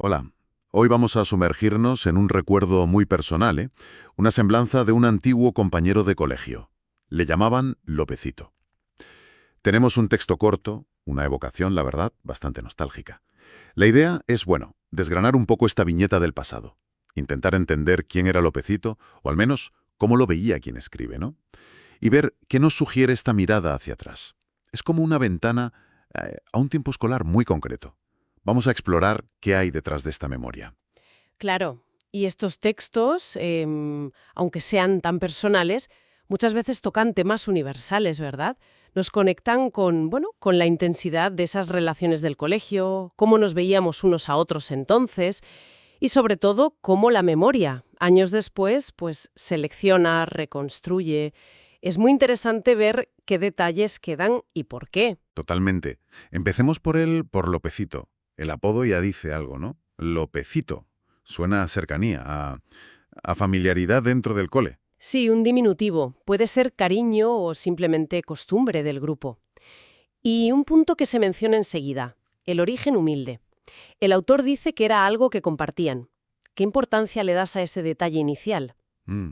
Hola. Hoy vamos a sumergirnos en un recuerdo muy personal, una semblanza de un antiguo compañero de colegio. Le llamaban Lopecito. Tenemos un texto corto, una evocación, la verdad, bastante nostálgica. La idea es, desgranar un poco esta viñeta del pasado. Intentar entender quién era Lopecito, o al menos cómo lo veía quien escribe, ¿no? Y ver qué nos sugiere esta mirada hacia atrás. Es como una ventana a un tiempo escolar muy concreto. Vamos a explorar qué hay detrás de esta memoria. Claro, y estos textos, aunque sean tan personales, muchas veces tocan temas universales, ¿verdad? Nos conectan con la intensidad de esas relaciones del colegio, cómo nos veíamos unos a otros entonces y sobre todo cómo la memoria, años después, pues selecciona, reconstruye. Es muy interesante ver qué detalles quedan y por qué. Totalmente. Empecemos por Lopecito. El apodo ya dice algo, ¿no? Lopecito. Suena a cercanía, a familiaridad dentro del cole. Sí, un diminutivo. Puede ser cariño o simplemente costumbre del grupo. Y un punto que se menciona enseguida, el origen humilde. El autor dice que era algo que compartían. ¿Qué importancia le das a ese detalle inicial? Mm.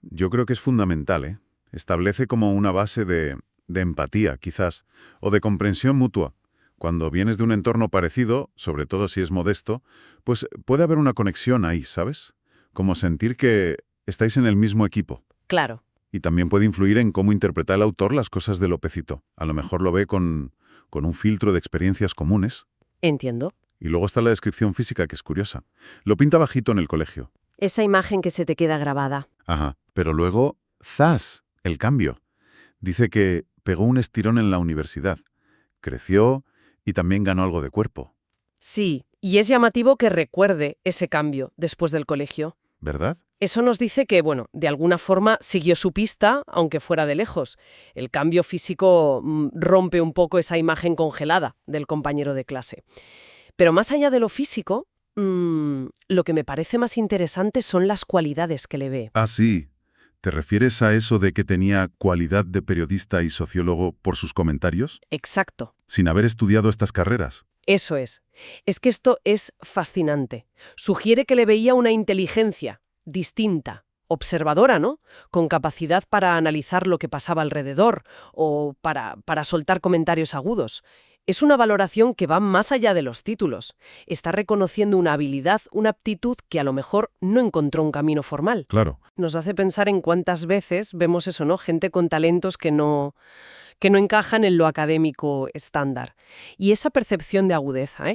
Yo creo que es fundamental, ¿eh? Establece como una base de empatía, quizás, o de comprensión mutua. Cuando vienes de un entorno parecido, sobre todo si es modesto, pues puede haber una conexión ahí, ¿sabes? Como sentir que estáis en el mismo equipo. Claro, Y también puede influir en cómo interpreta el autor las cosas de Lopecito. A lo mejor lo ve con un filtro de experiencias comunes. entiendo. Y luego está la descripción física, que es curiosa. Lo pinta bajito en el colegio. Esa imagen que se te queda grabada. Ajá. Pero luego, ¡zas! El cambio. Dice que pegó un estirón en la universidad. Creció y también ganó algo de cuerpo. Sí, y es llamativo que recuerde ese cambio después del colegio. ¿Verdad? Eso nos dice que, de alguna forma siguió su pista, aunque fuera de lejos. El cambio físico rompe un poco esa imagen congelada del compañero de clase. Pero más allá de lo físico, lo que me parece más interesante son las cualidades que le ve. Ah, sí. ¿Te refieres a eso de que tenía cualidad de periodista y sociólogo por sus comentarios? Exacto. Sin haber estudiado estas carreras. Eso es. Es que esto es fascinante. Sugiere que le veía una inteligencia distinta, observadora, ¿no? Con capacidad para analizar lo que pasaba alrededor o para soltar comentarios agudos. Es una valoración que va más allá de los títulos. Está reconociendo una habilidad, una aptitud que a lo mejor no encontró un camino formal. Claro. Nos hace pensar en cuántas veces vemos eso, ¿no? Gente con talentos que no encajan en lo académico estándar. Y esa percepción de agudeza,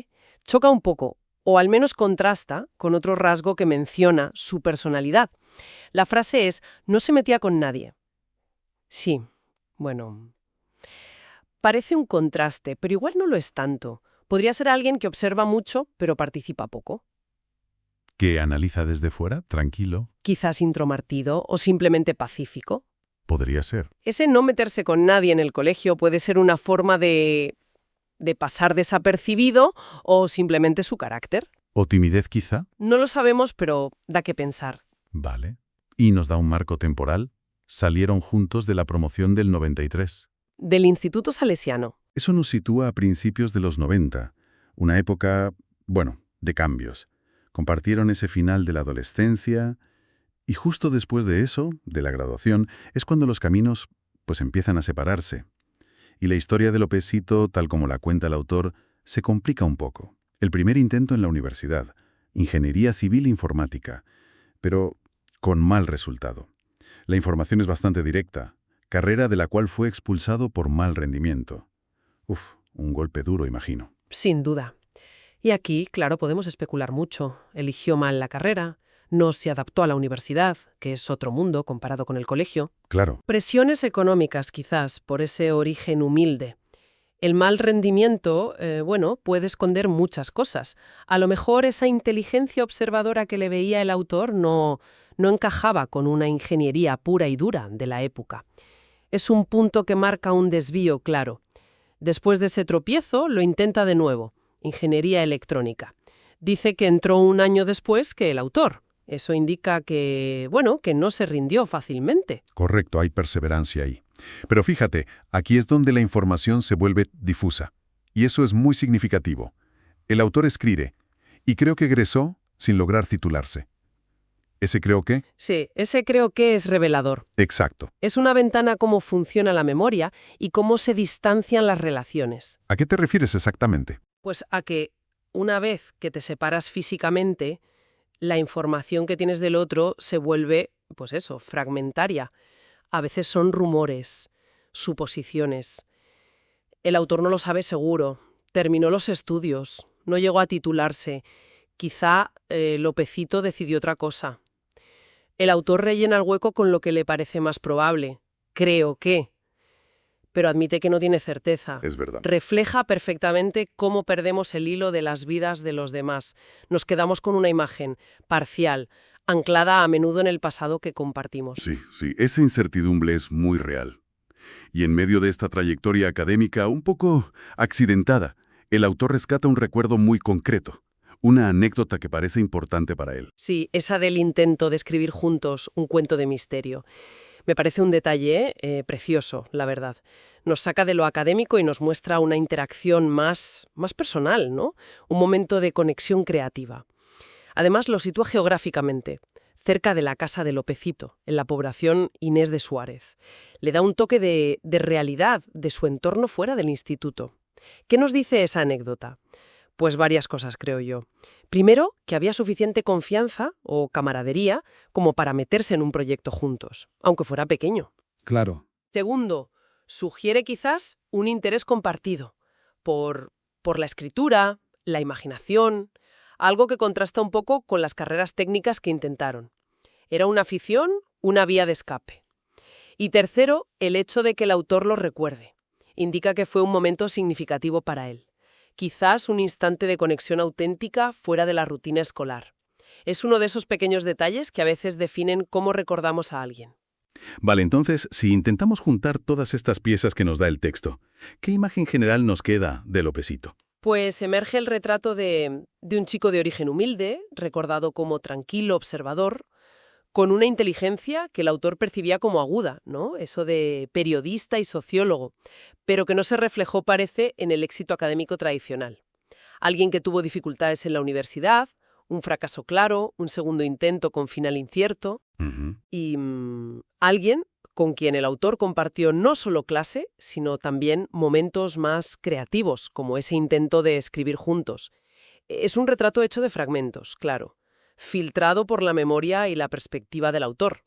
choca un poco, o al menos contrasta con otro rasgo que menciona su personalidad. La frase es, no se metía con nadie. Sí, bueno, parece un contraste, pero igual no lo es tanto. Podría ser alguien que observa mucho, pero participa poco. ¿Que analiza desde fuera, tranquilo? Quizás introvertido o simplemente pacífico. Podría ser. Ese no meterse con nadie en el colegio puede ser una forma de pasar desapercibido o simplemente su carácter. ¿O timidez quizá? No lo sabemos, pero da que pensar. Vale. ¿Y nos da un marco temporal? Salieron juntos de la promoción del 93. Del Instituto Salesiano. Eso nos sitúa a principios de los 90, una época, de cambios. Compartieron ese final de la adolescencia y justo después de eso, de la graduación, es cuando los caminos pues empiezan a separarse. Y la historia de Lopecito, tal como la cuenta el autor, se complica un poco. El primer intento en la universidad, ingeniería civil informática, pero con mal resultado. La información es bastante directa, carrera de la cual fue expulsado por mal rendimiento. Un golpe duro, imagino. Sin duda. Y aquí, claro, podemos especular mucho. Eligió mal la carrera, no se adaptó a la universidad, que es otro mundo comparado con el colegio. Claro, Presiones económicas, quizás, por ese origen humilde. El mal rendimiento, puede esconder muchas cosas. A lo mejor esa inteligencia observadora que le veía el autor no encajaba con una ingeniería pura y dura de la época. Es un punto que marca un desvío claro. Después de ese tropiezo, lo intenta de nuevo, ingeniería electrónica. Dice que entró un año después que el autor. Eso indica que no se rindió fácilmente. correcto, hay perseverancia ahí. Pero fíjate, aquí es donde la información se vuelve difusa. Y eso es muy significativo. El autor escribe, y creo que egresó sin lograr titularse. ¿Ese creo que? Sí, ese creo que es revelador. Exacto. Es una ventana a cómo funciona la memoria y cómo se distancian las relaciones. ¿A qué te refieres exactamente? Pues a que una vez que te separas físicamente, la información que tienes del otro se vuelve, pues eso, fragmentaria. A veces son rumores, suposiciones. El autor no lo sabe seguro, terminó los estudios, no llegó a titularse. Quizá Lopecito decidió otra cosa. El autor rellena el hueco con lo que le parece más probable. Creo que. Pero admite que no tiene certeza. Es verdad. Refleja perfectamente cómo perdemos el hilo de las vidas de los demás. Nos quedamos con una imagen parcial, anclada a menudo en el pasado que compartimos. Sí, esa incertidumbre es muy real. Y en medio de esta trayectoria académica un poco accidentada, el autor rescata un recuerdo muy concreto, una anécdota que parece importante para él. Sí, esa del intento de escribir juntos un cuento de misterio. Me parece un detalle precioso, la verdad. Nos saca de lo académico y nos muestra una interacción más personal, ¿no? Un momento de conexión creativa. Además, lo sitúa geográficamente, cerca de la casa de Lopecito, en la población Inés de Suárez. Le da un toque de realidad de su entorno fuera del instituto. ¿Qué nos dice esa anécdota? Pues varias cosas, creo yo. Primero, que había suficiente confianza o camaradería como para meterse en un proyecto juntos, aunque fuera pequeño. Claro. Segundo, sugiere quizás un interés compartido por la escritura, la imaginación, algo que contrasta un poco con las carreras técnicas que intentaron. Era una afición, una vía de escape. Y tercero, el hecho de que el autor lo recuerde. Indica que fue un momento significativo para él. Quizás un instante de conexión auténtica fuera de la rutina escolar. Es uno de esos pequeños detalles que a veces definen cómo recordamos a alguien. Vale, entonces, si intentamos juntar todas estas piezas que nos da el texto, ¿qué imagen general nos queda de Lopecito? Pues emerge el retrato de un chico de origen humilde, recordado como tranquilo, observador, con una inteligencia que el autor percibía como aguda, ¿no? Eso de periodista y sociólogo, pero que no se reflejó, parece, en el éxito académico tradicional. Alguien que tuvo dificultades en la universidad, un fracaso claro, un segundo intento con final incierto, y alguien con quien el autor compartió no solo clase, sino también momentos más creativos, como ese intento de escribir juntos. Es un retrato hecho de fragmentos, claro, filtrado por la memoria y la perspectiva del autor.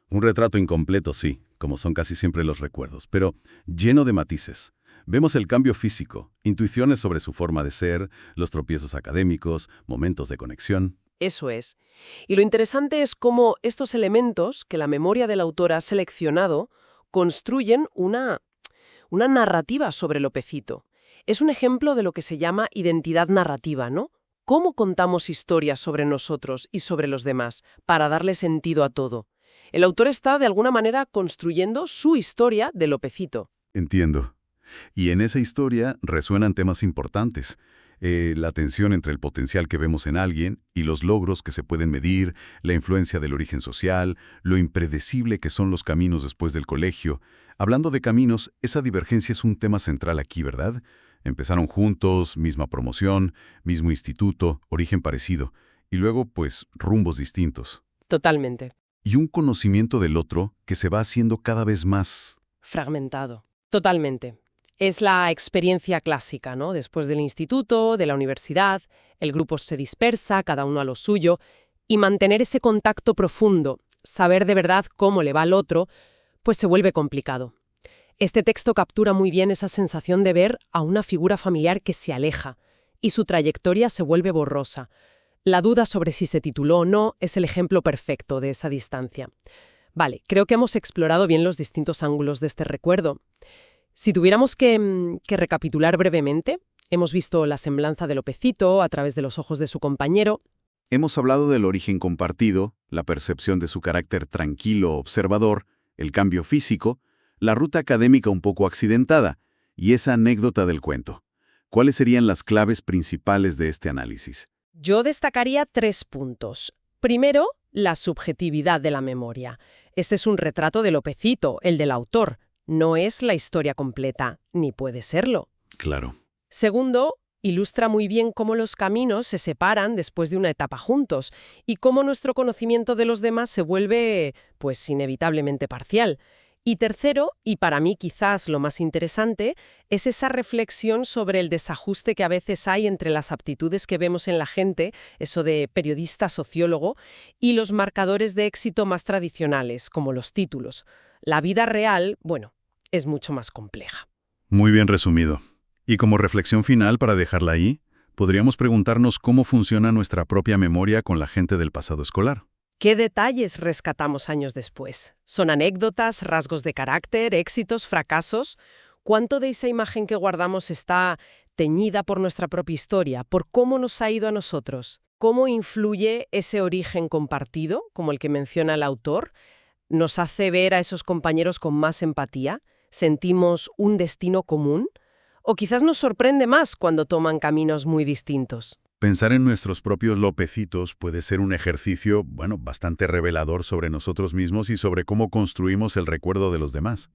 Un retrato incompleto, sí, como son casi siempre los recuerdos, pero lleno de matices. Vemos el cambio físico, intuiciones sobre su forma de ser, los tropiezos académicos, momentos de conexión. Eso es. Y lo interesante es cómo estos elementos que la memoria del autor ha seleccionado construyen una narrativa sobre Lopecito. Es un ejemplo de lo que se llama identidad narrativa, ¿no? ¿Cómo contamos historias sobre nosotros y sobre los demás para darle sentido a todo? El autor está, de alguna manera, construyendo su historia de Lopecito. Entiendo. Y en esa historia resuenan temas importantes. La tensión entre el potencial que vemos en alguien y los logros que se pueden medir, la influencia del origen social, lo impredecible que son los caminos después del colegio. Hablando de caminos, esa divergencia es un tema central aquí, ¿verdad? Empezaron juntos, misma promoción, mismo instituto, origen parecido, y luego, pues, rumbos distintos. Totalmente. Y un conocimiento del otro que se va haciendo cada vez más fragmentado. Totalmente. Es la experiencia clásica, ¿no? Después del instituto, de la universidad, el grupo se dispersa, cada uno a lo suyo, y mantener ese contacto profundo, saber de verdad cómo le va al otro, pues se vuelve complicado. Este texto captura muy bien esa sensación de ver a una figura familiar que se aleja, y su trayectoria se vuelve borrosa. La duda sobre si se tituló o no es el ejemplo perfecto de esa distancia. Vale, creo que hemos explorado bien los distintos ángulos de este recuerdo. Si tuviéramos que recapitular brevemente, hemos visto la semblanza de Lopecito a través de los ojos de su compañero. Hemos hablado del origen compartido, la percepción de su carácter tranquilo, observador, el cambio físico, la ruta académica un poco accidentada y esa anécdota del cuento. ¿Cuáles serían las claves principales de este análisis? Yo destacaría 3 puntos. Primero, la subjetividad de la memoria. Este es un retrato de Lopecito, el del autor. No es la historia completa, ni puede serlo. Claro. Segundo, Ilustra muy bien cómo los caminos se separan después de una etapa juntos y cómo nuestro conocimiento de los demás se vuelve, pues, inevitablemente parcial. Y tercero, y para mí quizás lo más interesante, es esa reflexión sobre el desajuste que a veces hay entre las aptitudes que vemos en la gente, eso de periodista-sociólogo, y los marcadores de éxito más tradicionales, como los títulos. La vida real, bueno, es mucho más compleja. Muy bien resumido. Y como reflexión final, para dejarla ahí, podríamos preguntarnos cómo funciona nuestra propia memoria con la gente del pasado escolar. ¿Qué detalles rescatamos años después? ¿Son anécdotas, rasgos de carácter, éxitos, fracasos? ¿Cuánto de esa imagen que guardamos está teñida por nuestra propia historia, por cómo nos ha ido a nosotros? ¿Cómo influye ese origen compartido, como el que menciona el autor? ¿Nos hace ver a esos compañeros con más empatía? ¿Sentimos un destino común? ¿O quizás nos sorprende más cuando toman caminos muy distintos? Pensar en nuestros propios lopecitos puede ser un ejercicio, bastante revelador sobre nosotros mismos y sobre cómo construimos el recuerdo de los demás.